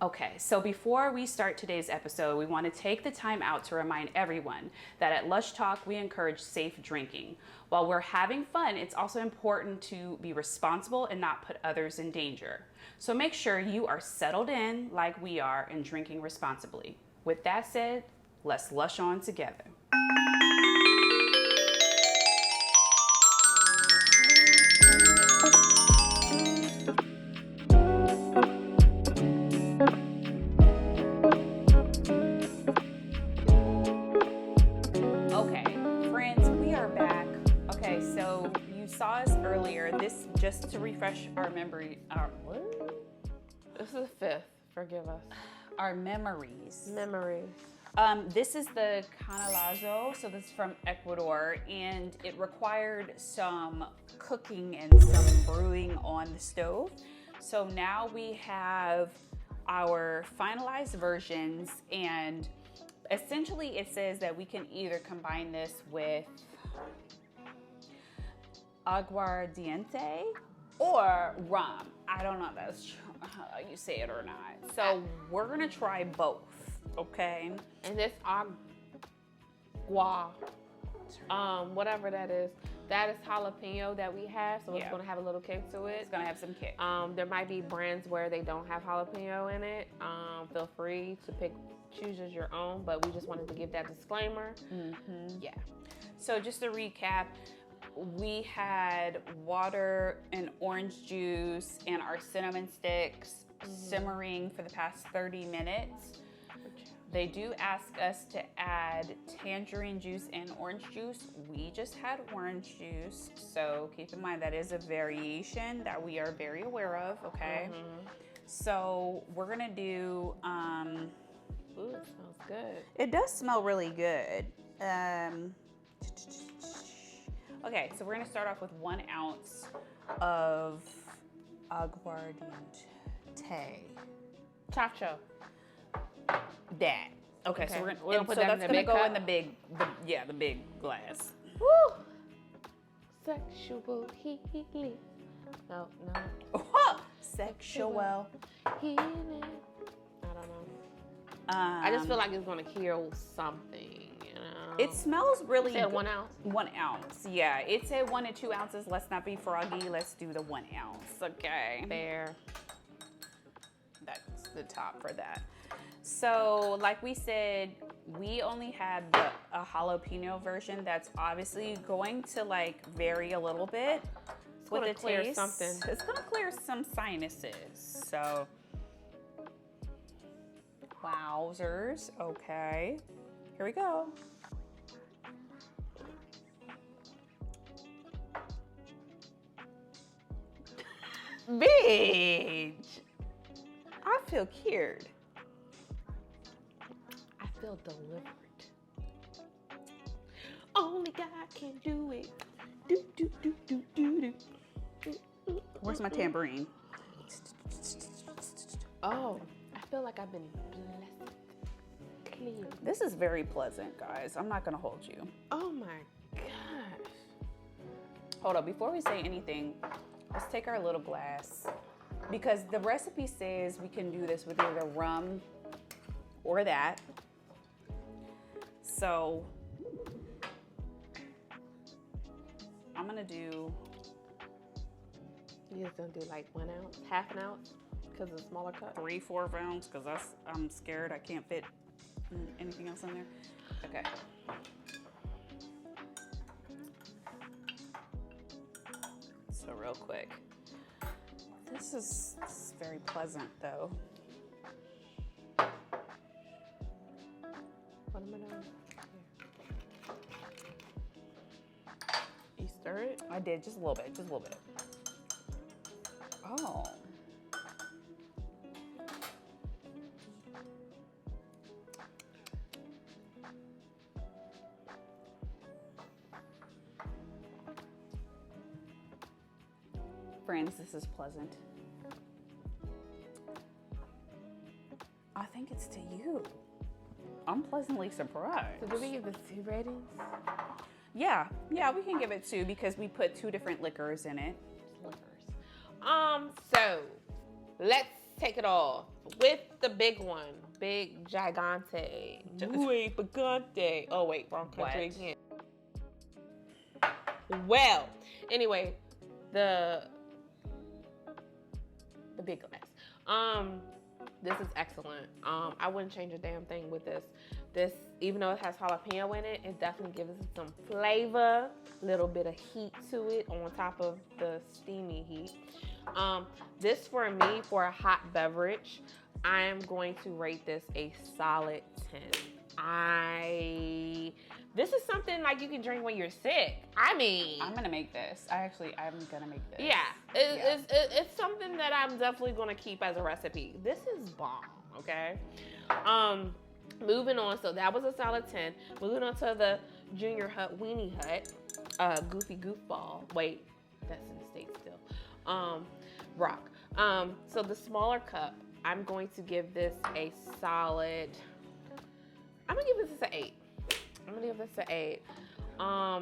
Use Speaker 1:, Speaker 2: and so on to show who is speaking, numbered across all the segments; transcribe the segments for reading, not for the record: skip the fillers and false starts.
Speaker 1: Okay, so before we start today's episode, we want to take the time out to remind everyone that at Lush Talk, we encourage safe drinking. While we're having fun, it's also important to be responsible and not put others in danger. So make sure you are settled in like we are and drinking responsibly. With that said, let's lush on together. Saw us earlier. This, just to refresh our memory,
Speaker 2: This is the fifth. Forgive us.
Speaker 1: Our memories. This is the Canelazo. So this is from Ecuador, and it required some cooking and some brewing on the stove. So now we have our finalized versions, and essentially it says that we can either combine this with aguardiente or rum. I don't know if that's how you say it or not. So we're gonna try both, okay?
Speaker 2: And this whatever that is jalapeno that we have, so it's gonna have a little kick to it.
Speaker 1: It's gonna have some kick.
Speaker 2: There might be brands where they don't have jalapeno in it. Feel free to choose as your own, but we just wanted to give that disclaimer. Yeah.
Speaker 1: So just to recap, we had water and orange juice and our cinnamon sticks simmering for the past 30 minutes. They do ask us to add tangerine juice and orange juice. We just had orange juice, so keep in mind that is a variation that we are very aware of, okay? So we're gonna do,
Speaker 2: Ooh, it smells good.
Speaker 1: It does smell really good. Okay, so we're gonna start off with 1 ounce of aguardiente.
Speaker 2: Chacho.
Speaker 1: That. Okay, so we're gonna
Speaker 2: put
Speaker 1: so
Speaker 2: that
Speaker 1: that's
Speaker 2: in the
Speaker 1: gonna
Speaker 2: big
Speaker 1: go
Speaker 2: cup?
Speaker 1: in the big glass.
Speaker 2: Woo! Sexual healing. No.
Speaker 1: Sexual
Speaker 2: healing. I don't know. I just feel like it's gonna heal something.
Speaker 1: It smells really
Speaker 2: good.
Speaker 1: good.
Speaker 2: 1 ounce?
Speaker 1: 1 ounce, yeah. It said 1 to 2 ounces. Let's not be froggy. Let's do the 1 ounce, okay?
Speaker 2: Fair.
Speaker 1: That's the top for that. So, like we said, we only had a jalapeno version that's obviously going to like vary a little bit with the
Speaker 2: clear
Speaker 1: taste.
Speaker 2: something.
Speaker 1: It's gonna clear some sinuses. So, wowzers. Okay, here we go. Bitch, I feel cured.
Speaker 2: I feel delivered. Only God can do it.
Speaker 1: Where's my tambourine?
Speaker 2: Oh, I feel like I've been blessed. Clean.
Speaker 1: This is very pleasant, guys. I'm not gonna hold you.
Speaker 2: Oh my gosh.
Speaker 1: Hold up, before we say anything, let's take our little glass, because the recipe says we can do this with either rum or that. So I'm gonna do.
Speaker 2: You just gonna do like 1 ounce, half an ounce, because of the smaller cup?
Speaker 1: 3/4 ounce, because I'm scared I can't fit anything else in there. Okay. So real quick, this is very pleasant though.
Speaker 2: What am I doing? Here. You stir it?
Speaker 1: I did, just a little bit, Oh. Friends, this is pleasant. I think it's to you. I'm pleasantly surprised.
Speaker 2: So do we give this 2 ratings?
Speaker 1: Yeah, we can give it 2 because we put 2 different liquors in it.
Speaker 2: So let's take it off with the big one. Big gigante. Gigante. Oh, wait, wrong country again. Well, anyway, the big glass. This is excellent. I wouldn't change a damn thing with this. This, even though it has jalapeno in it, it definitely gives it some flavor, a little bit of heat to it on top of the steamy heat. This for me, for a hot beverage, I am going to rate this a solid 10. This is something like you can drink when you're sick. I mean,
Speaker 1: I'm gonna make this. I'm gonna make this.
Speaker 2: Yeah, it's something that I'm definitely gonna keep as a recipe. This is bomb, okay? Moving on, so that was a solid 10. Moving on to the Junior Hut Weenie Hut, Goofy Goofball. Wait, that's in the States still. Rock. So the smaller cup, I'm going to give this a solid, I'm gonna give this an 8. I'm gonna give this an 8.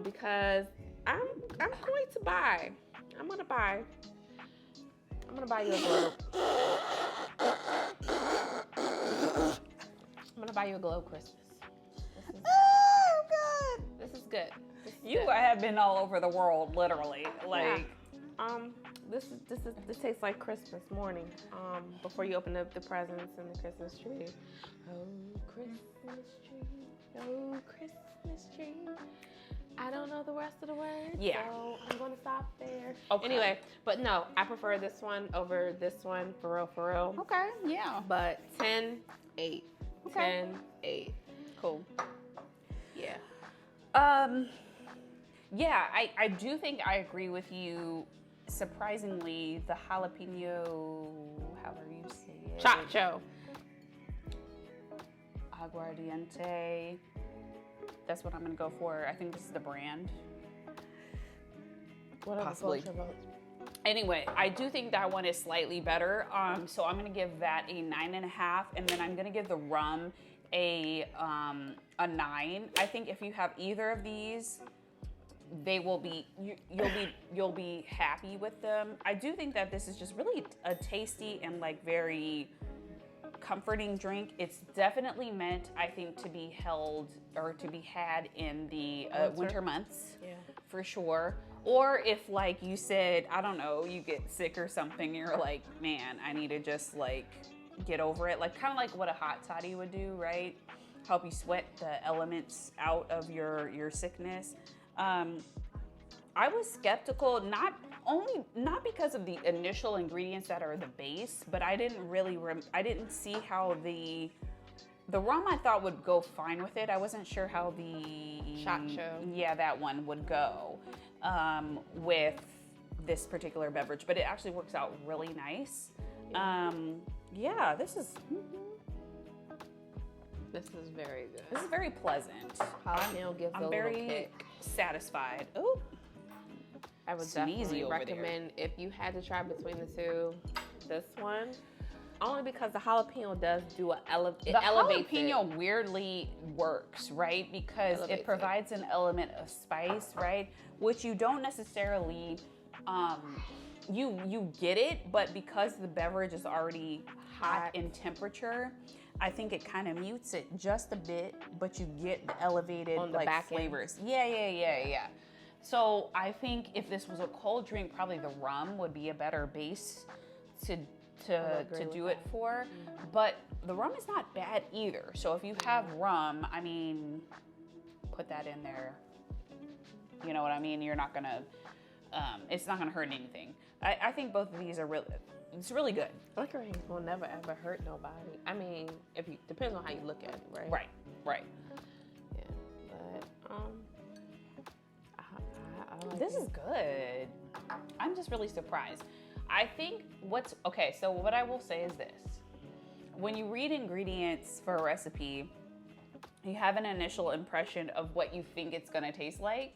Speaker 2: Because I'm going to buy. I'm gonna buy you a globe. I'm gonna buy you a globe Christmas. This is good.
Speaker 1: You have been all over the world, literally. Like,
Speaker 2: yeah. This tastes like Christmas morning. Before you open up the presents and the Christmas tree. Oh, Christmas tree. Oh, Christmas tree. I don't know the rest of the words.
Speaker 1: Yeah.
Speaker 2: So I'm gonna stop there.
Speaker 1: Okay.
Speaker 2: Anyway, but no, I prefer this one over this one, for real.
Speaker 1: Okay, yeah.
Speaker 2: But 10, 8.
Speaker 1: Okay.
Speaker 2: 10, 8.
Speaker 1: Cool.
Speaker 2: Yeah.
Speaker 1: Yeah, I do think I agree with you. Surprisingly, the jalapeno, however you say it.
Speaker 2: Chacho.
Speaker 1: Aguardiente. That's what I'm gonna go for. I think this is the brand. Possibly. Anyway, I do think that one is slightly better. So I'm gonna give that a 9.5, and then I'm gonna give the rum a 9. I think if you have either of these, they will be you'll be happy with them. I do think that this is just really a tasty and like very comforting drink. It's definitely meant, I think, to be held or to be had in the winter months, for sure. Or if, like you said, I don't know, you get sick or something, you're like, man, I need to just like get over it. Like kind of like what a hot toddy would do, right? Help you sweat the elements out of your sickness. I was skeptical, not because of the initial ingredients that are the base, but I didn't really, I didn't see how the rum I thought would go fine with it. I wasn't sure how the
Speaker 2: Chacho.
Speaker 1: Yeah, that one would go with this particular beverage, but it actually works out really nice. Yeah, this is
Speaker 2: very good.
Speaker 1: This is very pleasant.
Speaker 2: Jalapeno gives
Speaker 1: I'm
Speaker 2: a
Speaker 1: very
Speaker 2: little kick.
Speaker 1: Satisfied. Oh,
Speaker 2: I would
Speaker 1: sneezy
Speaker 2: definitely
Speaker 1: over
Speaker 2: recommend if you had to try between the two, this one. Only because the jalapeno does do it elevates
Speaker 1: the jalapeno weirdly works, right? Because it provides an element of spice, right? Which you don't necessarily, you get it, but because the beverage is already hot in temperature, I think it kind of mutes it just a bit, but you get the elevated
Speaker 2: on the
Speaker 1: like
Speaker 2: back
Speaker 1: flavors. Yeah. So I think if this was a cold drink, probably the rum would be a better base to do it for. But the rum is not bad either. So if you have rum, I mean, put that in there. You know what I mean? You're not gonna, it's not gonna hurt anything. I think both of these are it's really good.
Speaker 2: Liquor will never ever hurt nobody. I mean, depends on how you look at it, right?
Speaker 1: Right.
Speaker 2: Yeah, but I like
Speaker 1: this is good. I'm just really surprised. I think so what I will say is this. When you read ingredients for a recipe, you have an initial impression of what you think it's gonna taste like.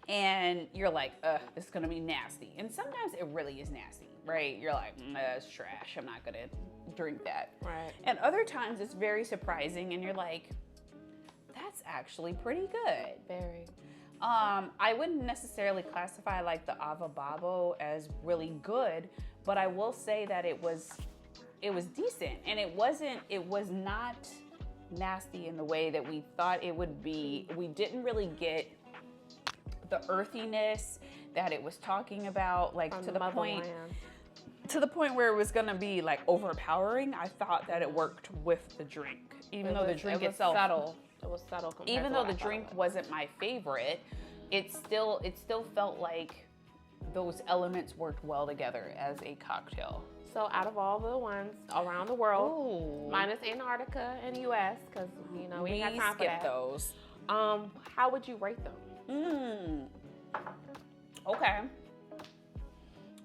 Speaker 1: And you're like, this is gonna be nasty. And sometimes it really is nasty, right? You're like, that's trash. I'm not gonna drink that.
Speaker 2: Right.
Speaker 1: And other times it's very surprising and you're like, that's actually pretty good.
Speaker 2: Very.
Speaker 1: I wouldn't necessarily classify like the avobabo as really good, but I will say that it was it was decent, and it was not nasty in the way that we thought it would be. We didn't really get the earthiness that it was talking about, like to the point where it was gonna be like overpowering. I thought that it worked with the drink, even though the drink itself
Speaker 2: subtle. It was subtle.
Speaker 1: Even though the drink wasn't my favorite, it still felt like those elements worked well together as a cocktail.
Speaker 2: So out of all the ones around the world, minus Antarctica and US, because you know we ain't got time for that.
Speaker 1: Those.
Speaker 2: How would you rate them?
Speaker 1: Okay.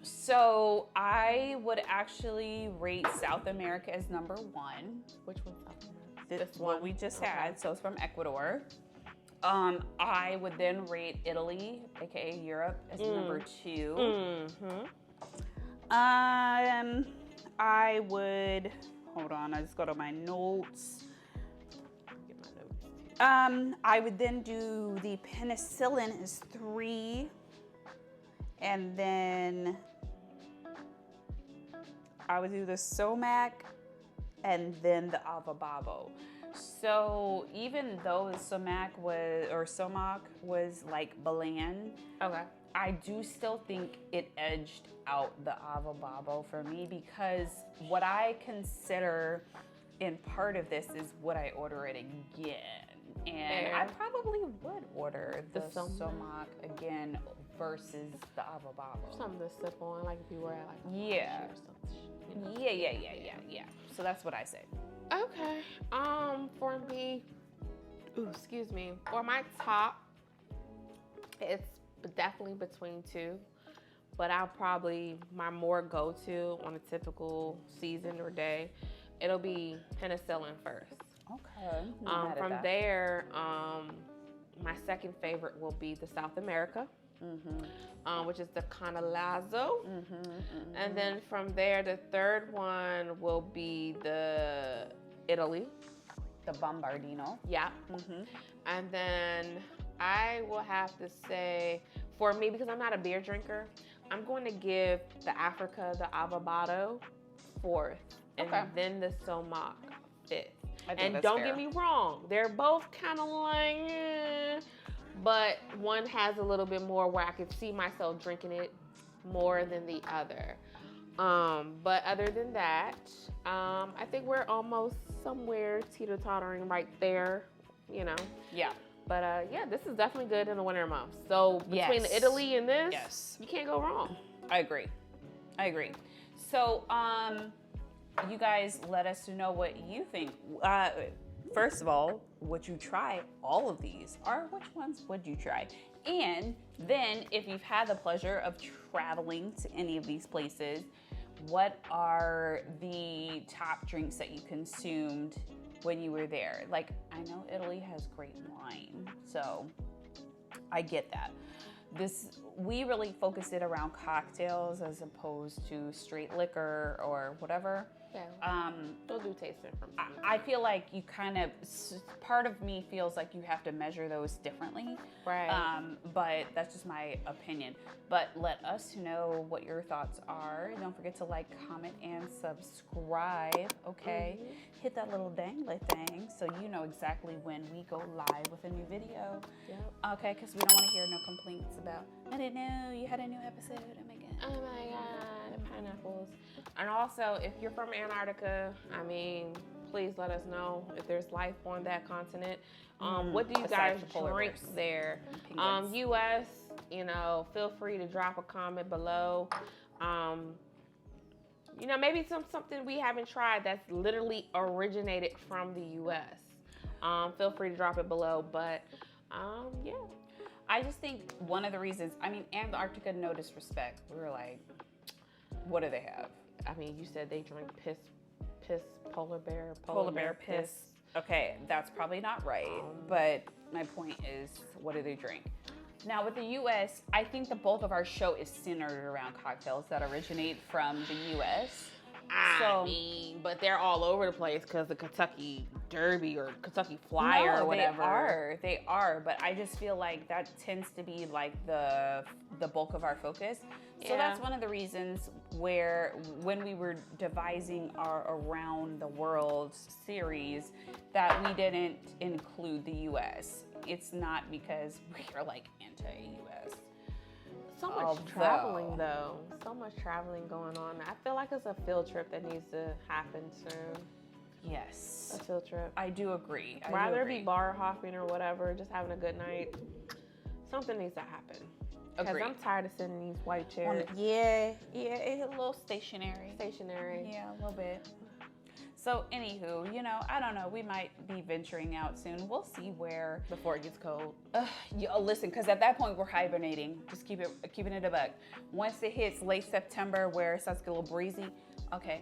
Speaker 1: So I would actually rate South America as number 1.
Speaker 2: Which one's South America?
Speaker 1: This one we just had. So it's from Ecuador. I would then rate Italy, aka Europe, as number 2. I would, hold on, I just go to my notes.
Speaker 2: Get my notes.
Speaker 1: I would then do the penicillin as 3, and then I would do the sumac, and then the avobabo. So even though the sumac was like bland,
Speaker 2: Okay.
Speaker 1: I do still think it edged out the avobabo for me, because what I consider in part of this is would I order it again? And I probably would order the sumac again versus the avobabo.
Speaker 2: Something to sip on, like if you were at like
Speaker 1: Yeah.
Speaker 2: or something.
Speaker 1: Yeah. So that's what I say.
Speaker 2: Okay. For me, excuse me. For my top, it's definitely between 2, but I'll probably my more go-to on a typical season or day, it'll be penicillin first.
Speaker 1: Okay.
Speaker 2: From there, my second favorite will be the South America, which is the Canelazo. And then from there, the third one will be the Italy.
Speaker 1: The Bombardino.
Speaker 2: Yeah. And then I will have to say, for me, because I'm not a beer drinker, I'm going to give the Africa, the avobado 4th, and then the Somak 5th. And don't get me wrong, they're both kind of like, but one has a little bit more where I could see myself drinking it more than the other. But other than that, I think we're almost somewhere teeter-tottering right there, you know.
Speaker 1: Yeah.
Speaker 2: But yeah, this is definitely good in the winter months. So between Italy and this, you can't go wrong.
Speaker 1: I agree. So, you guys let us know what you think. First of all, would you try all of these, or which ones would you try? And then, if you've had the pleasure of traveling to any of these places, what are the top drinks that you consumed when you were there? Like, I know Italy has great wine, so I get that. We really focus it around cocktails as opposed to straight liquor or whatever.
Speaker 2: Yeah. We'll do tasting from time to time.
Speaker 1: I feel like you part of me feels like you have to measure those differently.
Speaker 2: Right.
Speaker 1: But that's just my opinion. But let us know what your thoughts are. Don't forget to like, comment, and subscribe, okay? Hit that little dangly thing so you know exactly when we go live with a new video.
Speaker 2: Yep.
Speaker 1: Okay, because we don't want to hear no complaints about, I didn't know you had a new episode. Oh my God.
Speaker 2: Oh my God, pineapples. And also, if you're from Antarctica, I mean, please let us know if there's life on that continent. What do you guys drink there? US, you know, feel free to drop a comment below. You know, maybe something we haven't tried that's literally originated from the US. Feel free to drop it below. But yeah.
Speaker 1: I just think one of the reasons, I mean, Antarctica, no disrespect. We were like, what do they have?
Speaker 2: I mean, you said they drink piss, polar bear
Speaker 1: piss. Okay, that's probably not right, but my point is, what do they drink? Now with the US, I think the bulk of our show is centered around cocktails that originate from the US.
Speaker 2: I mean, but they're all over the place because the Kentucky Derby or Kentucky Flyer or whatever.
Speaker 1: They are, but I just feel like that tends to be like the bulk of our focus. So that's one of the reasons where when we were devising our Around the World series that we didn't include the US. It's not because we're like anti-US.
Speaker 2: So much traveling though. So much traveling going on. I feel like it's a field trip that needs to happen soon.
Speaker 1: Yes.
Speaker 2: A field trip.
Speaker 1: I do agree.
Speaker 2: Rather be bar hopping or whatever, just having a good night. Something needs to happen. Because I'm tired of sitting in these white chairs.
Speaker 1: Yeah, it's a little stationary.
Speaker 2: Yeah,
Speaker 1: a little bit. So, anywho, you know, I don't know. We might be venturing out soon. We'll see where.
Speaker 2: Before it gets cold.
Speaker 1: Listen, because at that point we're hibernating. Just keeping it a buck. Once it hits late September, where it starts to get a little breezy. Okay.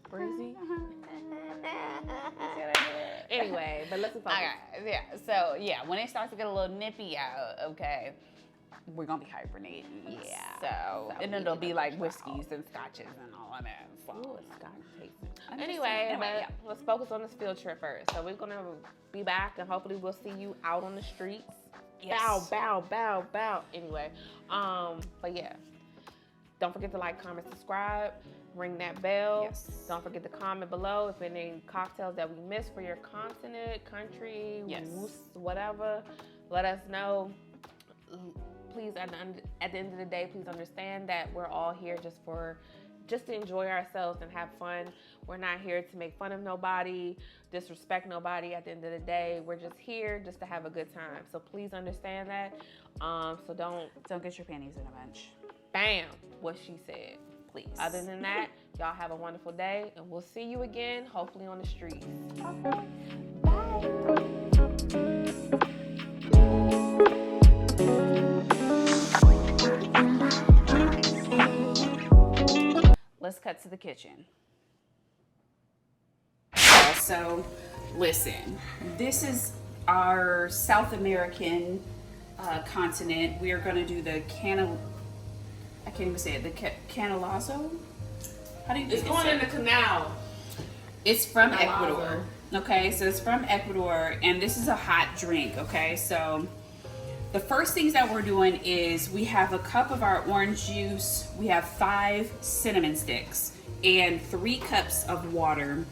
Speaker 2: Breezy. Anyway, but let's focus.
Speaker 1: Okay, yeah. So yeah, when it starts to get a little nippy out, okay, we're gonna be hibernating.
Speaker 2: Yeah.
Speaker 1: So and it'll be like whiskeys and scotches and all of that. So.
Speaker 2: Ooh, it's scotch tasting. Anyway, let's focus on this field trip first. So we're gonna be back and hopefully we'll see you out on the streets. Yes. Bow, bow, bow, bow. Anyway, but yeah, don't forget to like, comment, subscribe. Ring that bell.
Speaker 1: Yes.
Speaker 2: Don't forget to comment below if any cocktails that we missed for your continent, country, whatever. Let us know. Please, at the end of the day, please understand that we're all here just to enjoy ourselves and have fun. We're not here to make fun of nobody, disrespect nobody. At the end of the day, we're just here just to have a good time. So please understand that. So
Speaker 1: don't get your panties in a bunch.
Speaker 2: Bam, what she said.
Speaker 1: Please.
Speaker 2: Other than that, y'all have a wonderful day, and we'll see you again, hopefully on the streets.
Speaker 1: Okay. Bye. Let's cut to the kitchen. So, listen, this is our South American continent. We are going to do the I can't even say it. The Canelazo? How do you
Speaker 2: It's going in the canal.
Speaker 1: It's from Ecuador. Okay, so it's from Ecuador, and this is a hot drink. Okay, so the first things that we're doing is we have a cup of our orange juice, we have 5 cinnamon sticks, and 3 cups of water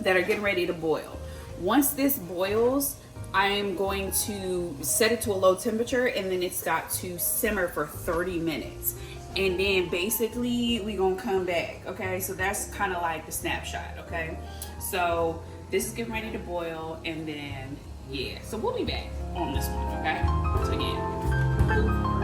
Speaker 1: that are getting ready to boil. Once this boils, I'm going to set it to a low temperature, and then it's got to simmer for 30 minutes. And then basically we gonna come back, okay? So that's kind of like the snapshot, okay? So this is getting ready to boil, and then, yeah. So we'll be back on this one, okay? So again.